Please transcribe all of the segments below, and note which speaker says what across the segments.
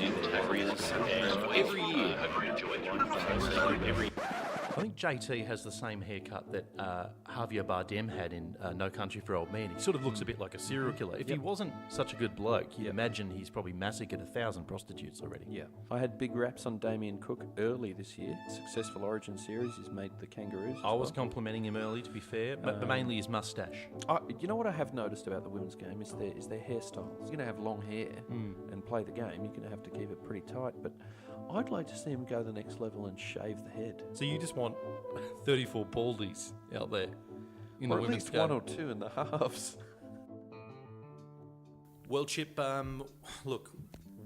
Speaker 1: every year.
Speaker 2: I think JT has the same haircut that Javier Bardem had in No Country for Old Men. He sort of looks a bit like a serial killer. If he wasn't such a good bloke, you'd imagine he's probably massacred 1,000 prostitutes already.
Speaker 3: Yeah. I had big raps on Damien Cook early this year. Successful Origin series. He's made the Kangaroos.
Speaker 2: I was complimenting him early, to be fair, but mainly his moustache.
Speaker 3: You know what I have noticed about the women's game is their hairstyles. You're going to have long hair and play the game. You're going to have to keep it pretty tight, but I'd like to see him go the next level and shave the head.
Speaker 2: So you just want 34 baldies out there in
Speaker 3: or
Speaker 2: the
Speaker 3: at
Speaker 2: women's
Speaker 3: least
Speaker 2: game?
Speaker 3: one or two in the halves.
Speaker 2: Well, Chip, look,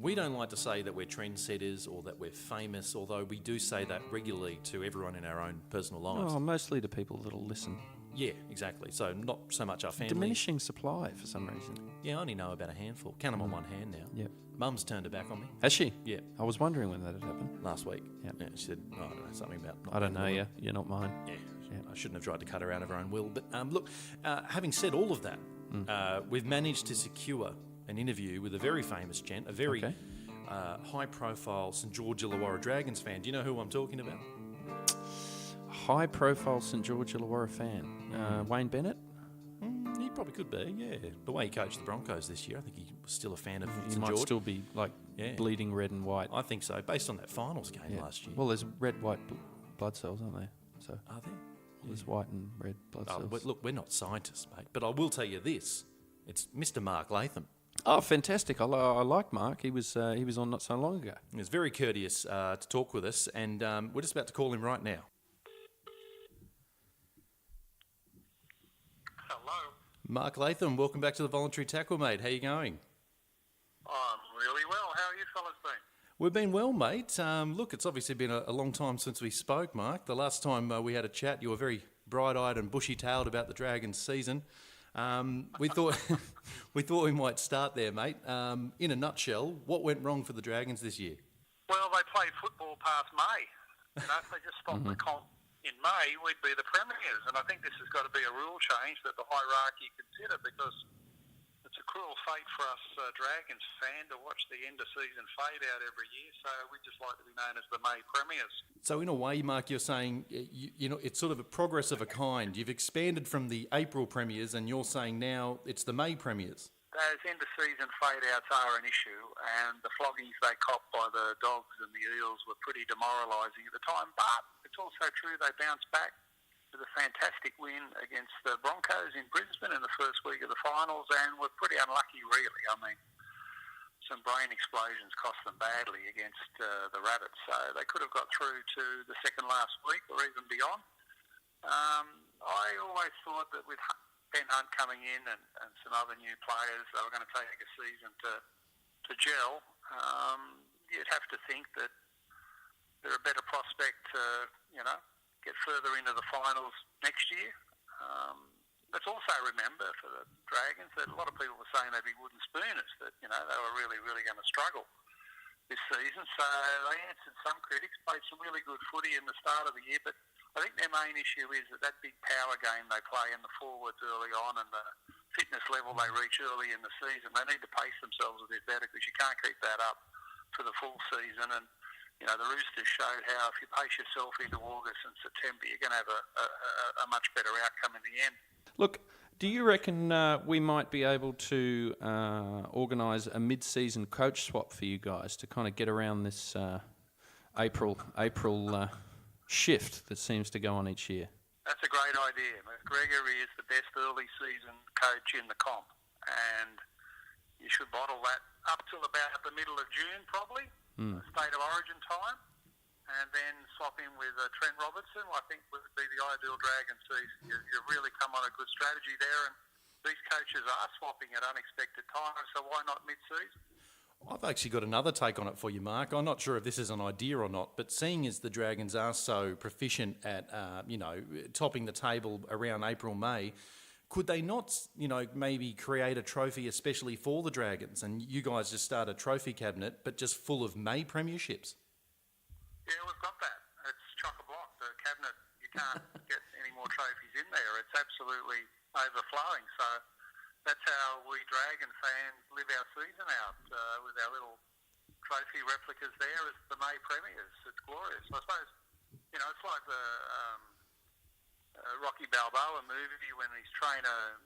Speaker 2: we don't like to say that we're trendsetters or that we're famous, although we do say that regularly to everyone in our own personal lives.
Speaker 3: Oh, mostly to people that'll listen.
Speaker 2: Yeah, exactly. So not so much our family.
Speaker 3: Diminishing supply for some reason.
Speaker 2: Yeah, I only know about a handful. Count them on one hand now.
Speaker 3: Yep.
Speaker 2: Mum's turned her back on me.
Speaker 3: Has she?
Speaker 2: Yeah.
Speaker 3: I was wondering when that had happened.
Speaker 2: Last week.
Speaker 3: Yep.
Speaker 2: Yeah, she said, I don't know, something about...
Speaker 3: I don't know you. You're not mine.
Speaker 2: Yeah, I shouldn't have tried to cut her out of her own will. But look, having said all of that, we've managed to secure an interview with a very famous gent, a very high-profile St George Illawarra Dragons fan. Do you know who I'm talking about?
Speaker 3: High-profile St George Illawarra fan. Wayne Bennett?
Speaker 2: He probably could be, yeah. The way he coached the Broncos this year, I think he was still a fan of
Speaker 3: He
Speaker 2: St
Speaker 3: might
Speaker 2: George.
Speaker 3: still be bleeding red and white.
Speaker 2: I think so, based on that finals game last year.
Speaker 3: Well, there's red, white blood cells, aren't there? So
Speaker 2: Are there?
Speaker 3: there's white and red blood cells.
Speaker 2: But look, we're not scientists, mate. But I will tell you this: it's Mr. Mark Latham.
Speaker 3: Oh, fantastic! I like Mark. He was on not so long ago.
Speaker 2: He was very courteous to talk with us, and we're just about to call him right now.
Speaker 4: Hello.
Speaker 2: Mark Latham, welcome back to the Voluntary Tackle, mate. How you going?
Speaker 4: I'm really well. How are you fellas been?
Speaker 2: We've been well, mate. Look, it's obviously been a long time since we spoke, Mark. The last time we had a chat, you were very bright-eyed and bushy-tailed about the Dragons season. We thought we might start there, mate. In a nutshell, what went wrong for the Dragons this year?
Speaker 4: Well, they played football past May. You know, if they just stopped the comp in May, we'd be the premiers. And I think this has got to be a rule change that the hierarchy consider, because it's a cruel fate for us Dragons fan to watch the end of season fade out every year. So we just like to be known as the May premiers.
Speaker 2: So in a way, Mark, you're saying, you know, it's sort of a progress of a kind. You've expanded from the April premiers and you're saying now it's the May premiers.
Speaker 4: Those end of season fade outs are an issue, and the floggings they copped by the Dogs and the Eels were pretty demoralising at the time. But it's also true they bounced back with a fantastic win against the Broncos in Brisbane in the first week of the finals, and were pretty unlucky, really. I mean, some brain explosions cost them badly against the Rabbits, so they could have got through to the second last week or even beyond. I always thought that with Ben Hunt coming in and some other new players, they were going to take a season to gel. You'd have to think that they're a better prospect to, get further into the finals next year. Let's also remember for the Dragons that a lot of people were saying they'd be wooden spooners, that, they were really, really going to struggle this season. So they answered some critics, played some really good footy in the start of the year, but I think their main issue is that big power game they play in the forwards early on and the fitness level they reach early in the season. They need to pace themselves a bit better, because you can't keep that up for the full season. And, the Roosters showed how if you pace yourself into August and September, you're going to have a much better outcome in the end.
Speaker 3: Look, do you reckon we might be able to organise a mid-season coach swap for you guys to kind of get around this April shift that seems to go on each year?
Speaker 4: That's a great idea. McGregor is the best early season coach in the comp, and you should bottle that up till about the middle of June, probably, State of Origin time, and then swap in with Trent Robertson. I think would be the ideal Dragon season. You've really come on a good strategy there, and these coaches are swapping at unexpected times, so why not mid-season?
Speaker 2: I've actually got another take on it for you, Mark. I'm not sure if this is an idea or not, but seeing as the Dragons are so proficient at, topping the table around April, May, could they not, maybe create a trophy especially for the Dragons, and you guys just start a trophy cabinet, but just full of May premierships?
Speaker 4: Yeah, we've got that. It's chock-a-block. The cabinet, you can't get any more trophies in there. It's absolutely overflowing. So that's how we Dragon fans live our season out, with our little trophy replicas there as the May premiers. It's glorious. I suppose, it's like the Rocky Balboa movie when his trainer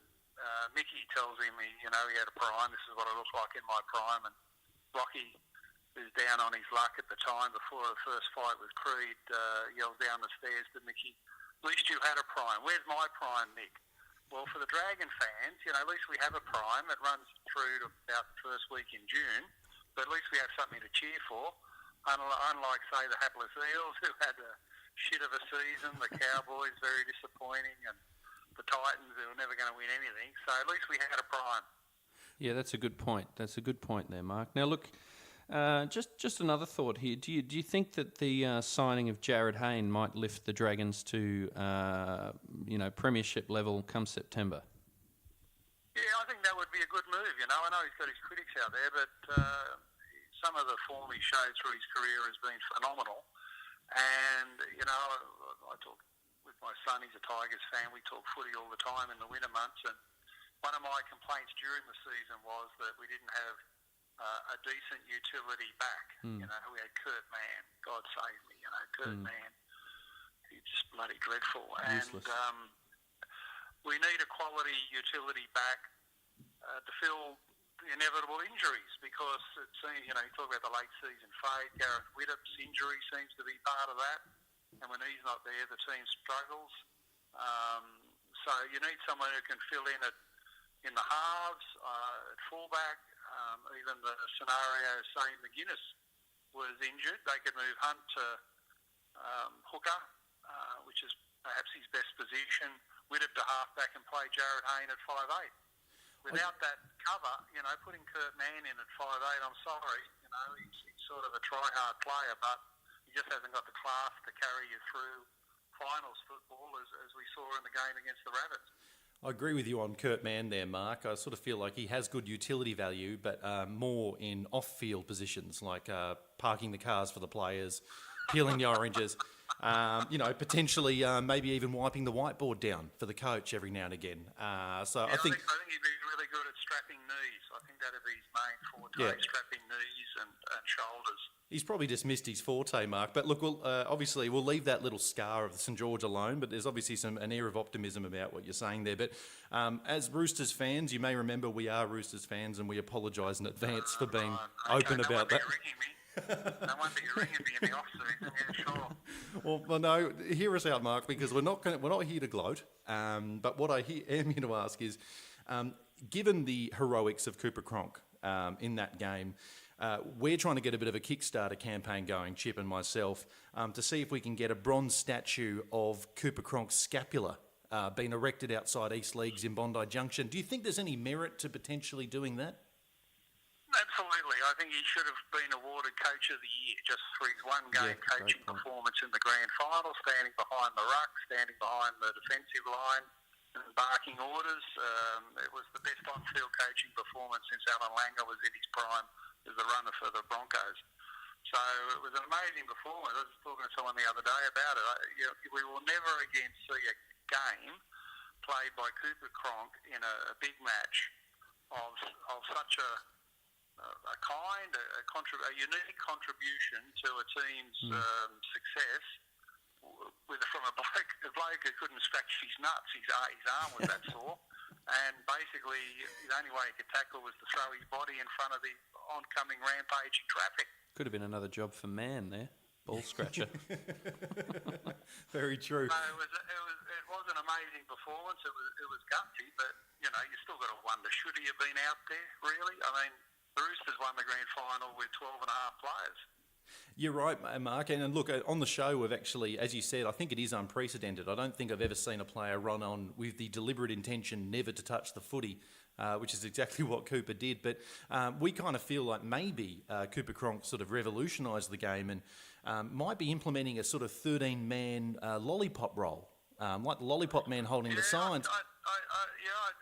Speaker 4: Mickey tells him he had a prime. This is what I look like in my prime, and Rocky, who's down on his luck at the time before the first fight with Creed, yells down the stairs to Mickey, "At least you had a prime. Where's my prime, Mick?" Well, for the Dragon fans, at least we have a prime. It runs through to about the first week in June, but at least we have something to cheer for. Unlike, say, the hapless Eels, who had a shit of a season, the Cowboys very disappointing, and the Titans, who were never going to win anything. So at least we had a prime.
Speaker 3: Yeah, that's a good point. That's a good point there, Mark. Now, look, just another thought here. Do you think that the signing of Jared Hayne might lift the Dragons to premiership level come September?
Speaker 4: Yeah, I think that would be a good move. I know he's got his critics out there, but some of the form he showed through his career has been phenomenal. And I talk with my son. He's a Tigers fan. We talk footy all the time in the winter months, and one of my complaints during the season was that we didn't have a decent utility back. We had Kurt Mann. God save me. Kurt Mann. He's just bloody dreadful.
Speaker 3: Useless.
Speaker 4: And we need a quality utility back to fill the inevitable injuries, because it seems, you talk about the late season fade. Gareth Widdop's injury seems to be part of that. And when he's not there, the team struggles. So you need someone who can fill in the halves, at fullback. Even the scenario, say McGuinness was injured, they could move Hunt to hooker, which is perhaps his best position. Widdop to halfback and play Jared Hayne at 5'8". Without that cover, putting Kurt Mann in at 5'8", I'm sorry, he's sort of a try-hard player, but he just hasn't got the class to carry you through finals football as we saw in the game against the Rabbits.
Speaker 2: I agree with you on Kurt Mann there, Mark. I sort of feel like he has good utility value, but more in off-field positions, like parking the cars for the players, peeling the oranges, potentially maybe even wiping the whiteboard down for the coach every now and again. I think
Speaker 4: he'd be really good at strapping knees. I think that'd be his main forte, strapping knees and shoulders.
Speaker 2: He's probably just missed his forte, Mark. But look, obviously we'll leave that little scar of the St George alone, but there's obviously an air of optimism about what you're saying there. But as Roosters fans, you may remember we are Roosters fans, and we apologise in advance for being open about that.
Speaker 4: No wonder you're ringing me in the off-season, yeah, sure.
Speaker 2: Well, no, hear us out, Mark, because we're not here to gloat. But what I am here to ask is, given the heroics of Cooper Cronk in that game, we're trying to get a bit of a Kickstarter campaign going, Chip and myself, to see if we can get a bronze statue of Cooper Cronk's scapula being erected outside East Leagues in Bondi Junction. Do you think there's any merit to potentially doing that?
Speaker 4: Absolutely. I think he should have been awarded Coach of the Year just for his one-game coaching performance in the grand final, standing behind the ruck, standing behind the defensive line and barking orders. It was the best on-field coaching performance since Alan Langer was in his prime as the runner for the Broncos. So it was an amazing performance. I was talking to someone the other day about it. We will never again see a game played by Cooper Cronk in a big match of such a unique contribution to a team's success from a bloke who couldn't scratch his nuts. His arm was that sore, and basically the only way he could tackle was to throw his body in front of the oncoming rampaging traffic.
Speaker 3: Could have been another job for Mann there, ball scratcher.
Speaker 2: Very true.
Speaker 4: So it was an amazing performance. It was gutsy, but you still got to wonder, should he have been out there really? I mean, the Roosters won the grand final with 12 and a half players.
Speaker 2: You're right, Mark. And look, on the show, we've actually, as you said, I think it is unprecedented. I don't think I've ever seen a player run on with the deliberate intention never to touch the footy, which is exactly what Cooper did. But we kind of feel like maybe Cooper Cronk sort of revolutionised the game and might be implementing a sort of 13-man lollipop role, like the lollipop man holding the signs.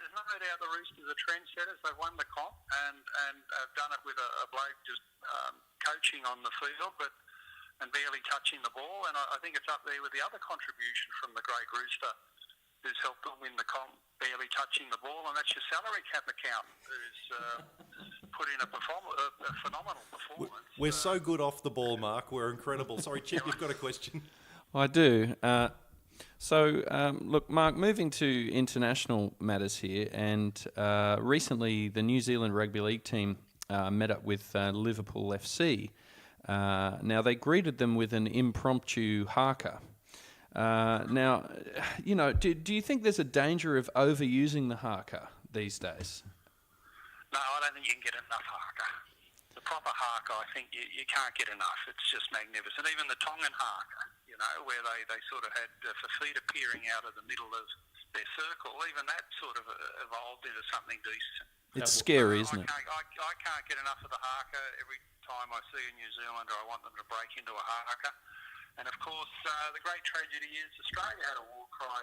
Speaker 4: There's no doubt the Roosters are trendsetters. They've won the comp and have done it with a bloke just coaching on the field and barely touching the ball. And I think it's up there with the other contribution from the great Rooster who's helped them win the comp, barely touching the ball, and that's your salary cap accountant who's put in a phenomenal performance.
Speaker 2: We're so good off the ball, Mark. We're incredible. Sorry, Chip, you've got a question.
Speaker 3: I do. Look, Mark, moving to international matters here, and recently the New Zealand Rugby League team met up with Liverpool FC. Now, they greeted them with an impromptu haka. Now, do you think there's a danger of overusing the haka these days?
Speaker 4: No, I don't think you can get enough haka. The proper haka, I think you can't get enough. It's just magnificent. Even the Tongan haka, where they sort of had Fafita peering out of the middle of their circle, even that sort of evolved into something decent.
Speaker 3: It's scary, isn't it?
Speaker 4: I can't get enough of the haka. Every time I see a New Zealander, I want them to break into a haka. And of course, the great tragedy is Australia had a war cry.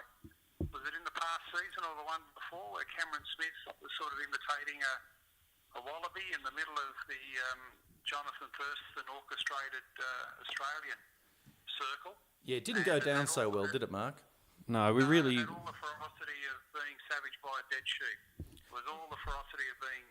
Speaker 4: Was it in the past season or the one before, where Cameron Smith was sort of imitating a wallaby in the middle of the Jonathan Thurston orchestrated Australian circle?
Speaker 2: Yeah, it didn't go down so well, did it, Mark?
Speaker 3: No, we really...
Speaker 4: It had all the ferocity of being savaged by a dead sheep. It was all the ferocity of being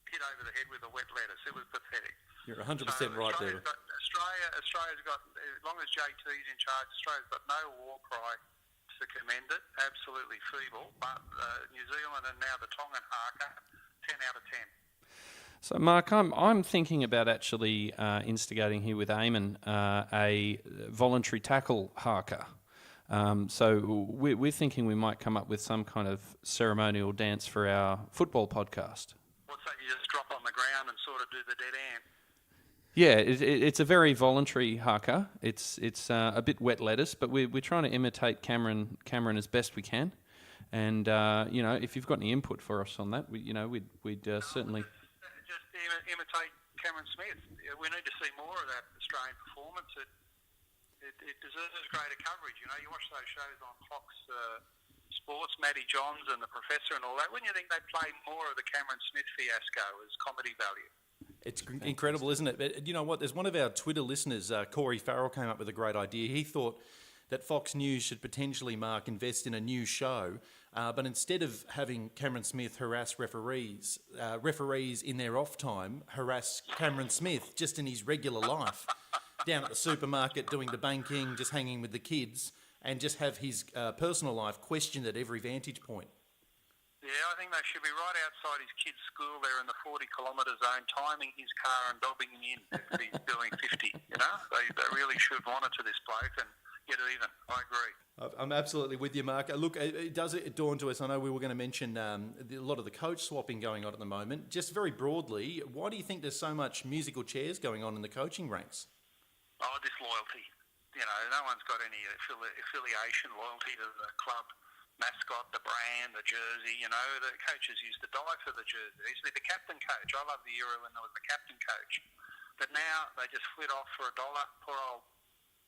Speaker 4: hit over the head with a wet lettuce. It was pathetic.
Speaker 2: You're 100% right there.
Speaker 4: Australia's got, as long as JT's in charge, Australia's got no war cry to commend it. Absolutely feeble. But New Zealand and now the Tongan haka, 10 out of 10.
Speaker 3: So, Mark, I'm thinking about actually instigating here with Eamon a voluntary tackle haka. So we're thinking we might come up with some kind of ceremonial dance for our football podcast.
Speaker 4: What's that? You just drop on the ground and sort of do the dead ant?
Speaker 3: Yeah, it's a very voluntary haka. It's a bit wet lettuce, but we're trying to imitate Cameron as best we can. And if you've got any input for us on that, we'd certainly.
Speaker 4: Just imitate Cameron Smith. We need to see more of that Australian performance. It deserves greater coverage. You watch those shows on Fox Sports, Matty Johns and the Professor and all that. Wouldn't you think they'd play more of the Cameron Smith fiasco as comedy value?
Speaker 2: It's incredible, isn't it? But you know what? There's one of our Twitter listeners, Corey Farrell, came up with a great idea. He thought that Fox News should potentially, Mark, invest in a new show, but instead of having Cameron Smith harass referees in their off time harass Cameron Smith just in his regular life, down at the supermarket doing the banking, just hanging with the kids, and just have his personal life questioned at every vantage point.
Speaker 4: Yeah, I think they should be right outside his kid's school there in the 40-kilometre zone, timing his car and dobbing him in if he's doing 50, They really should monitor this bloke and get even. I agree.
Speaker 2: I'm absolutely with you, Mark. Look, it does dawn to us, I know we were going to mention a lot of the coach swapping going on at the moment. Just very broadly, why do you think there's so much musical chairs going on in the coaching ranks?
Speaker 4: Oh, disloyalty. No one's got any affiliation, loyalty to the club mascot, the brand, the jersey. The coaches used to die for the jersey. They used to be the captain coach. I love the era when there was the captain coach. But now they just flit off for $1. Poor old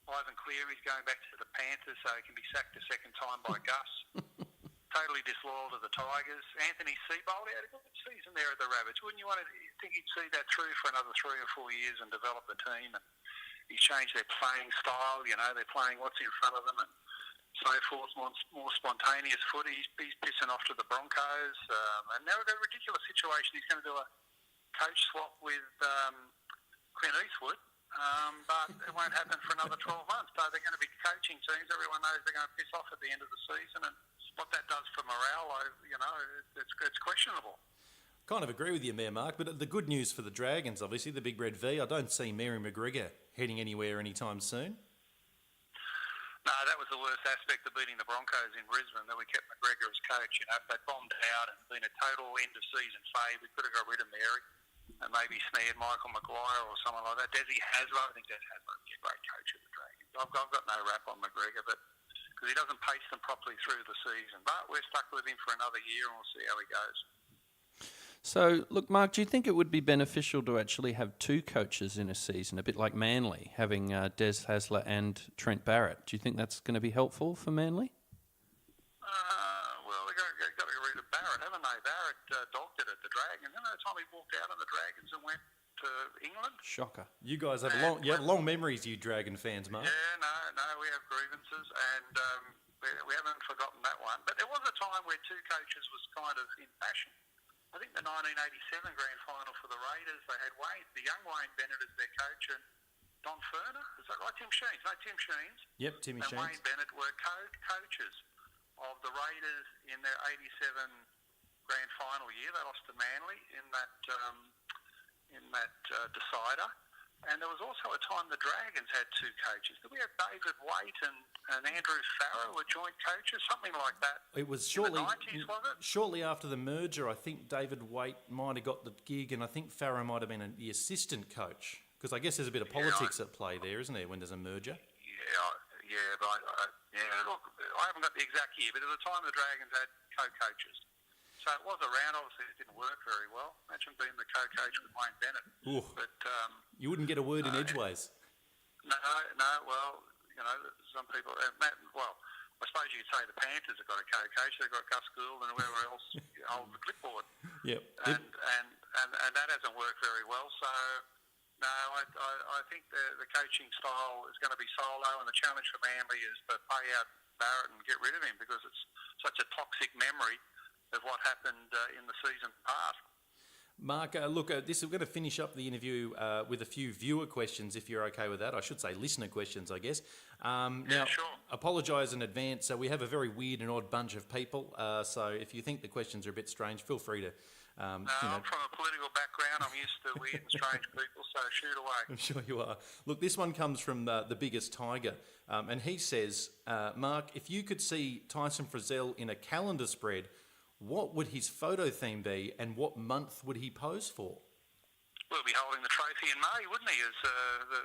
Speaker 4: Ivan Cleary's going back to the Panthers so he can be sacked a second time by Gus. Totally disloyal to the Tigers. Anthony Seibold, he had a good season there at the Rabbits. Wouldn't you think he'd see that through for another 3 or 4 years and develop the team? And he's changed their playing style. They're playing what's in front of them and so forth, more spontaneous footy. He's pissing off to the Broncos. And now we've got a ridiculous situation. He's going to do a coach swap with Clint Eastwood, but it won't happen for another 12 months. So they're going to be coaching teams. Everyone knows they're going to piss off at the end of the season. And what that does for morale, it's questionable.
Speaker 2: Kind of agree with you there, Mark, but the good news for the Dragons, obviously, the Big Red V, I don't see Mary McGregor heading anywhere anytime soon.
Speaker 4: No, that was the worst aspect of beating the Broncos in Brisbane, that we kept McGregor as coach. If they'd bombed out and been a total end-of-season fade, we could have got rid of Mary and maybe snared Michael Maguire or someone like that. Desi Hasler, I think Des Hasler would be a great coach of the Dragons. I've got no rap on McGregor, but because he doesn't pace them properly through the season. But we're stuck with him for another year and we'll see how he goes.
Speaker 3: So, look, Mark, do you think it would be beneficial to actually have 2 coaches in a season, a bit like Manly, having Des Hasler and Trent Barrett? Do you think that's going to be helpful for Manly?
Speaker 4: Well, they've got to get rid of Barrett, haven't they? Barrett dogged it at the Dragons. The time he walked out on the Dragons and went to England?
Speaker 3: Shocker.
Speaker 2: You guys have long memories, you Dragon fans, Mark.
Speaker 4: Yeah, no, we have grievances, and we haven't forgotten that one. But there was a time where 2 coaches was kind of in fashion. I think the 1987 grand final for the Raiders, they had the young Wayne Bennett as their coach, and Don Ferner, is that right? Tim Sheens. No, Tim Sheens.
Speaker 2: Yep, Timmy
Speaker 4: and
Speaker 2: Sheens.
Speaker 4: Wayne Bennett were coaches of the Raiders in their 87 grand final year. They lost to Manly in that decider. And there was also a time the Dragons had two coaches. Did we have David Waite and Andrew Farrow were joint coaches, something like that?
Speaker 2: It was
Speaker 4: in the 90s, was it?
Speaker 2: Shortly after the merger. I think David Waite might have got the gig, and I think Farrow might have been the assistant coach. Because I guess there's a bit of politics at play there, isn't there, when there's a merger?
Speaker 4: Look, I haven't got the exact year, but at the time the Dragons had co-coaches. So it was around. Obviously, it didn't work very well. Imagine being the co-coach with Wayne Bennett.
Speaker 2: Ooh.
Speaker 4: But
Speaker 2: you wouldn't get a word in edgeways.
Speaker 4: No. Well, some people. I suppose you could say the Panthers have got a co-coach. They've got Gus Gould and whoever else holds the clipboard.
Speaker 2: Yep.
Speaker 4: And that hasn't worked very well. So no, I think the coaching style is going to be solo, and the challenge for Manly is to pay out Barrett and get rid of him because it's such a toxic memory of what happened in the season past.
Speaker 2: Mark, we're going to finish up the interview with a few viewer questions, if you're okay with that. I should say listener questions, I guess. Now,
Speaker 4: sure.
Speaker 2: Apologise in advance. We have a very weird and odd bunch of people, so if you think the questions are a bit strange, feel free to...
Speaker 4: I'm from a political background. I'm used to weird and strange people, so shoot away.
Speaker 2: I'm sure you are. Look, this one comes from the biggest tiger, and he says, Mark, if you could see Tyson Frizzell in a calendar spread, what would his photo theme be, and what month would he pose for?
Speaker 4: Well, he'd be holding the trophy in May, wouldn't he, as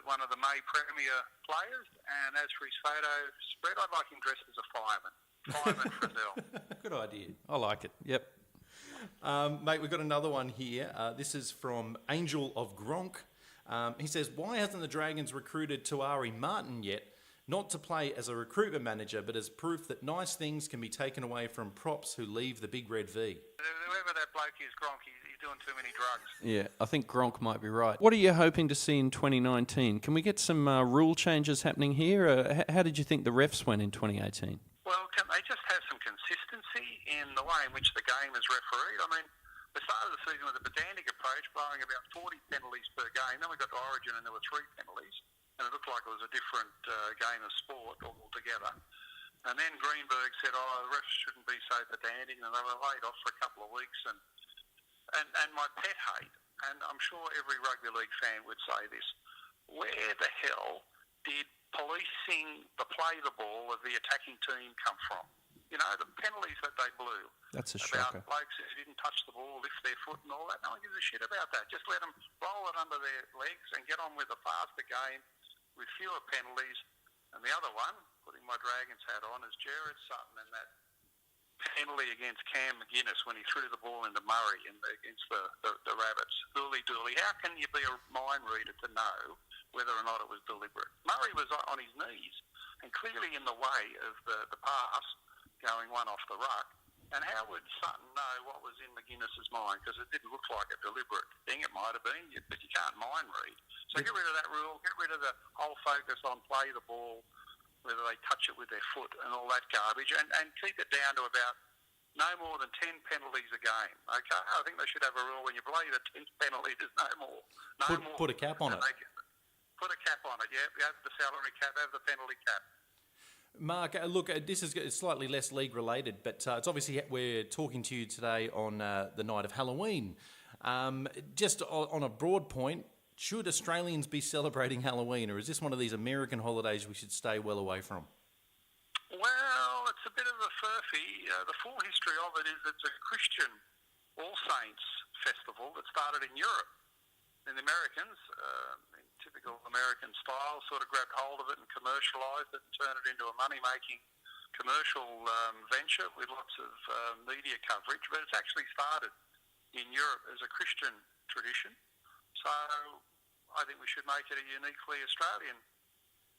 Speaker 4: one of the May Premier players? And as for his photo spread, I'd like him dressed as a fireman. Fireman Frizzell.
Speaker 3: Good idea. I like it. Yep.
Speaker 2: Mate, we've got another one here. This is from Angel of Gronk. He says, why hasn't the Dragons recruited Tuari Martin yet? Not to play as a recruitment manager, but as proof that nice things can be taken away from props who leave the Big Red V.
Speaker 4: Whoever that bloke is, Gronk, he's doing too many drugs.
Speaker 3: Yeah, I think Gronk might be right. What are you hoping to see in 2019? Can we get some rule changes happening here? How did you think the refs went in 2018?
Speaker 4: Well, can they just have some consistency in the way in which the game is refereed? I mean, the start of the season was a pedantic approach, blowing about 40 penalties per game. Then we got to Origin and there were 3 penalties. And it looked like it was a different game of sport altogether. And then Greenberg said, the refs shouldn't be so pedantic, and they were laid off for a couple of weeks. And my pet hate, and I'm sure every rugby league fan would say this, where the hell did policing the play the ball of the attacking team come from? You know, the penalties that they blew.
Speaker 3: That's a
Speaker 4: about
Speaker 3: shocker.
Speaker 4: blokes who didn't touch the ball, lift their foot and all that. No one gives a shit about that. Just let them roll it under their legs and get on with a faster game with fewer penalties. And the other one, putting my Dragons hat on, is Jared Sutton and that penalty against Cam McGuinness when he threw the ball into Murray against the Rabbits. Dooly. How can you be a mind reader to know whether or not it was deliberate? Murray was on his knees and clearly in the way of the pass going one off the ruck. And how would Sutton know what was in McGuinness's mind? Because it didn't look like a deliberate thing. It might have been, but you can't mind read. So get rid of that rule. Get rid of the whole focus on play the ball, whether they touch it with their foot and all that garbage, and keep it down to about no more than 10 penalties a game. Okay, I think they should have a rule when you play the 10th penalty, there's no more.
Speaker 2: Put a cap on it.
Speaker 4: Put a cap on it. Yeah, have the salary cap, have the penalty cap.
Speaker 2: Mark, look, this is slightly less league related, but it's obviously we're talking to you today on the night of Halloween. Just on a broad point, should Australians be celebrating Halloween, or is this one of these American holidays we should stay well away from?
Speaker 4: Well, it's a bit of a furphy. The full history of it is it's a Christian All Saints festival that started in Europe. And the Americans, in typical American style, sort of grabbed hold of it and commercialised it and turned it into a money-making commercial venture with lots of media coverage. But it's actually started in Europe as a Christian tradition. So I think we should make it a uniquely Australian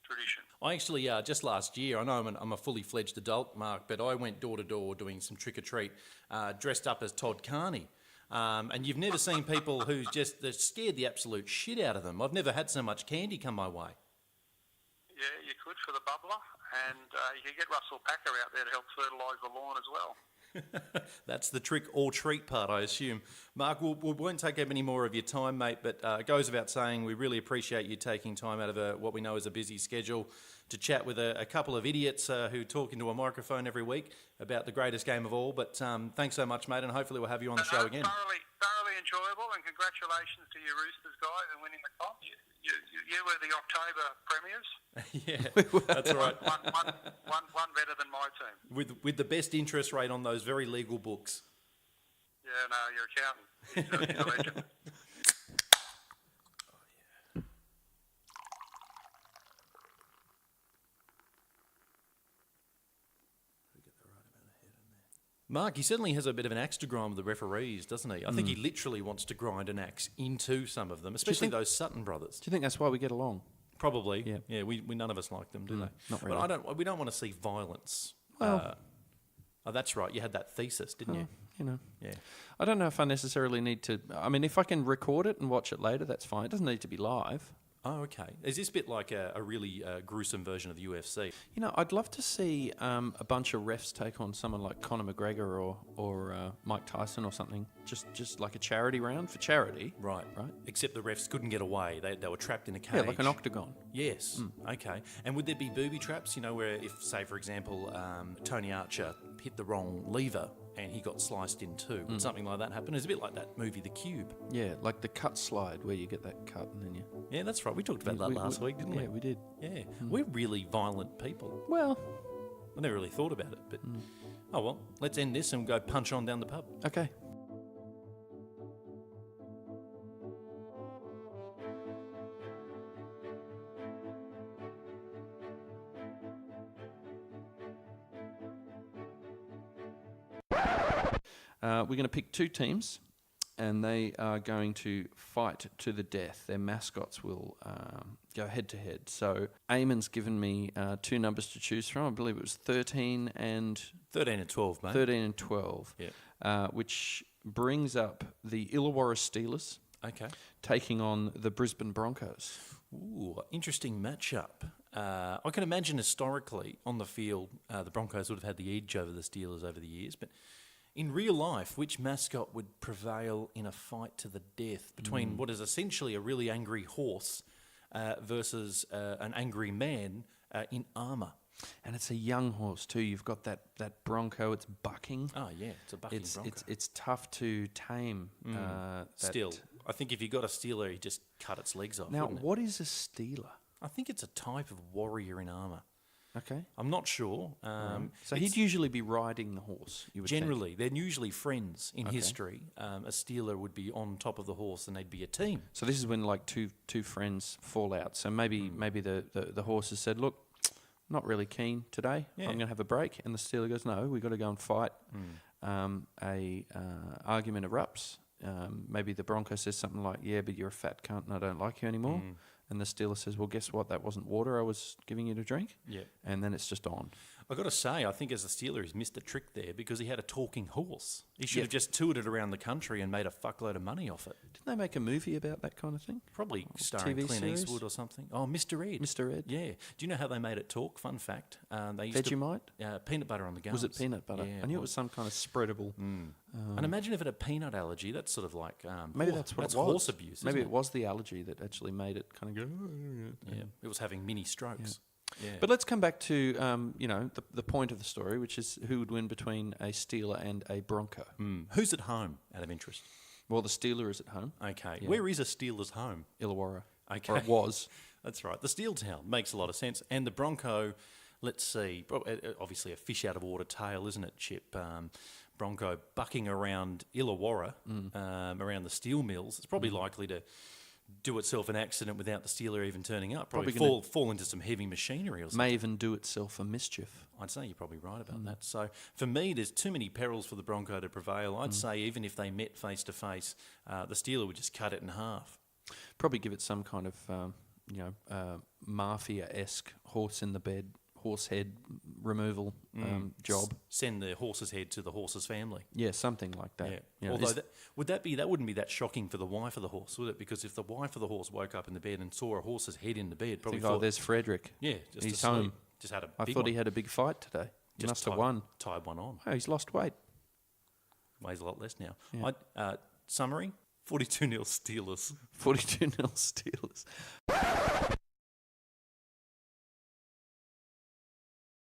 Speaker 4: tradition.
Speaker 2: I actually, just last year, I know I'm a fully fledged adult, Mark, but I went door to door doing some trick-or-treat dressed up as Todd Carney. And you've never seen people who they're scared the absolute shit out of them. I've never had so much candy come my way.
Speaker 4: Yeah, you could for the bubbler, and you could get Russell Packer out there to help fertilise the lawn as well.
Speaker 2: That's the trick or treat part, I assume. Mark, we won't take up any more of your time, mate, but it goes without saying we really appreciate you taking time out of what we know is a busy schedule to chat with a couple of idiots who talk into a microphone every week about the greatest game of all. But thanks so much, mate, and hopefully we'll have you on the show again.
Speaker 4: Thoroughly enjoyable, and congratulations to you Roosters guys in winning the comp. You were the October premiers.
Speaker 2: Yeah, that's right.
Speaker 4: One better than my team.
Speaker 2: With the best interest rate on those very legal books.
Speaker 4: Yeah, no, your accountant. He's a legend.
Speaker 2: Mark, he certainly has a bit of an axe to grind with the referees, doesn't he? I think he literally wants to grind an axe into some of them, especially those Sutton brothers.
Speaker 3: Do you think that's why we get along?
Speaker 2: Probably. Yeah. We none of us like them, do they?
Speaker 3: Not really.
Speaker 2: But we don't want to see violence.
Speaker 3: Well,
Speaker 2: oh, that's right. You had that thesis, didn't you?
Speaker 3: You know.
Speaker 2: Yeah.
Speaker 3: I don't know if I necessarily need to. I mean, if I can record it and watch it later, that's fine. It doesn't need to be live.
Speaker 2: Oh, okay. Is this a bit like a really gruesome version of the UFC?
Speaker 3: You know, I'd love to see a bunch of refs take on someone like Conor McGregor or Mike Tyson or something. Just like a charity round for charity.
Speaker 2: Right. Except the refs couldn't get away. They were trapped in a cage.
Speaker 3: Yeah, like an octagon.
Speaker 2: Yes. Okay. And would there be booby traps? You know, where if, say, for example, Tony Archer hit the wrong lever and he got sliced in two, would something like that happen? It's a bit like that movie, The Cube.
Speaker 3: Yeah, like the cut slide where you get that cut and then you...
Speaker 2: Yeah, that's right. We talked about that last week, didn't we?
Speaker 3: Yeah, we did.
Speaker 2: Yeah. We're really violent people.
Speaker 3: Well...
Speaker 2: I never really thought about it, but... Oh, well, let's end this and go punch on down the pub.
Speaker 3: Okay. We're going to pick two teams, and they are going to fight to the death. Their mascots will go head-to-head. So Eamon's given me two numbers to choose from. I believe it was 13 and
Speaker 2: 12, mate.
Speaker 3: 13 and 12, which brings up the Illawarra Steelers taking on the Brisbane Broncos.
Speaker 2: Ooh, interesting matchup. I can imagine historically on the field, the Broncos would have had the edge over the Steelers over the years, but in real life, which mascot would prevail in a fight to the death between what is essentially a really angry horse versus an angry man in armour?
Speaker 3: And it's a young horse too. You've got that Bronco. It's bucking.
Speaker 2: Oh yeah, it's a bucking Bronco.
Speaker 3: It's tough to tame.
Speaker 2: Still, I think if you got a Steeler, you just cut its legs off.
Speaker 3: Now,
Speaker 2: wouldn't it?
Speaker 3: what is a Steeler?
Speaker 2: I think it's a type of warrior in armour.
Speaker 3: Okay.
Speaker 2: I'm not sure.
Speaker 3: So he'd usually be riding the horse, you would
Speaker 2: generally, they're usually friends in history. A Steeler would be on top of the horse and they'd be a team.
Speaker 3: So this is when like two friends fall out. So maybe the horse has said, look, not really keen today. I'm going to have a break. And the Steeler goes, no, we've got to go and fight. Argument erupts. Maybe the Bronco says something like, yeah, but you're a fat cunt and I don't like you anymore. And the Steeler says, well, guess what? That wasn't water I was giving you to drink. Yeah. And then it's just on.
Speaker 2: I've got to say, I think as a Steeler, he's missed a trick there because he had a talking horse. He should have just toured it around the country and made a fuckload of money off it.
Speaker 3: Didn't they make a movie about that kind of thing?
Speaker 2: Probably starring
Speaker 3: TV
Speaker 2: Clint
Speaker 3: series?
Speaker 2: Eastwood or something. Oh, Mr. Ed.
Speaker 3: Mr. Ed.
Speaker 2: Yeah. Do you know how they made it talk? Fun fact. They used
Speaker 3: Vegemite?
Speaker 2: Peanut butter on the gums.
Speaker 3: Was it peanut butter?
Speaker 2: Yeah,
Speaker 3: I knew it was some kind of spreadable.
Speaker 2: And imagine if it had a peanut allergy. That's sort of like...
Speaker 3: maybe that's what it was.
Speaker 2: Horse abuse,
Speaker 3: Maybe it was the allergy that actually made it kind of go...
Speaker 2: Yeah, it was having mini strokes. Yeah.
Speaker 3: But let's come back to the point of the story, which is who would win between a Steeler and a Bronco.
Speaker 2: Who's at home, out of interest?
Speaker 3: Well, the Steeler is at home.
Speaker 2: Okay. Yeah. Where is a Steeler's home?
Speaker 3: Illawarra.
Speaker 2: Okay.
Speaker 3: Or it was.
Speaker 2: That's right. The Steel Town makes a lot of sense. And the Bronco, let's see, obviously a fish out of water tale, isn't it, Chip? Bronco bucking around Illawarra, around the steel mills. It's probably likely to do itself an accident without the Steeler even turning up. Probably fall into some heavy machinery or something.
Speaker 3: May even do itself a mischief.
Speaker 2: I'd say you're probably right about that. So for me, there's too many perils for the Bronco to prevail. I'd say even if they met face to face, the Steeler would just cut it in half.
Speaker 3: Probably give it some kind of mafia-esque horse in the bed, horse head removal job.
Speaker 2: Send the horse's head to the horse's family.
Speaker 3: Yeah, something like that.
Speaker 2: Yeah. Although that wouldn't be that shocking for the wife of the horse, would it? Because if the wife of the horse woke up in the bed and saw a horse's head in the bed, probably thought,
Speaker 3: there's Frederick.
Speaker 2: Yeah, just
Speaker 3: he's
Speaker 2: asleep.
Speaker 3: home.
Speaker 2: Just had a
Speaker 3: I
Speaker 2: big
Speaker 3: thought
Speaker 2: one.
Speaker 3: he had a big fight today. He must have won.
Speaker 2: Tied one on.
Speaker 3: Oh, he's lost weight.
Speaker 2: Weighs a lot less now.
Speaker 3: Yeah.
Speaker 2: Summary, 42-0 Steelers.
Speaker 3: 42-0 Steelers.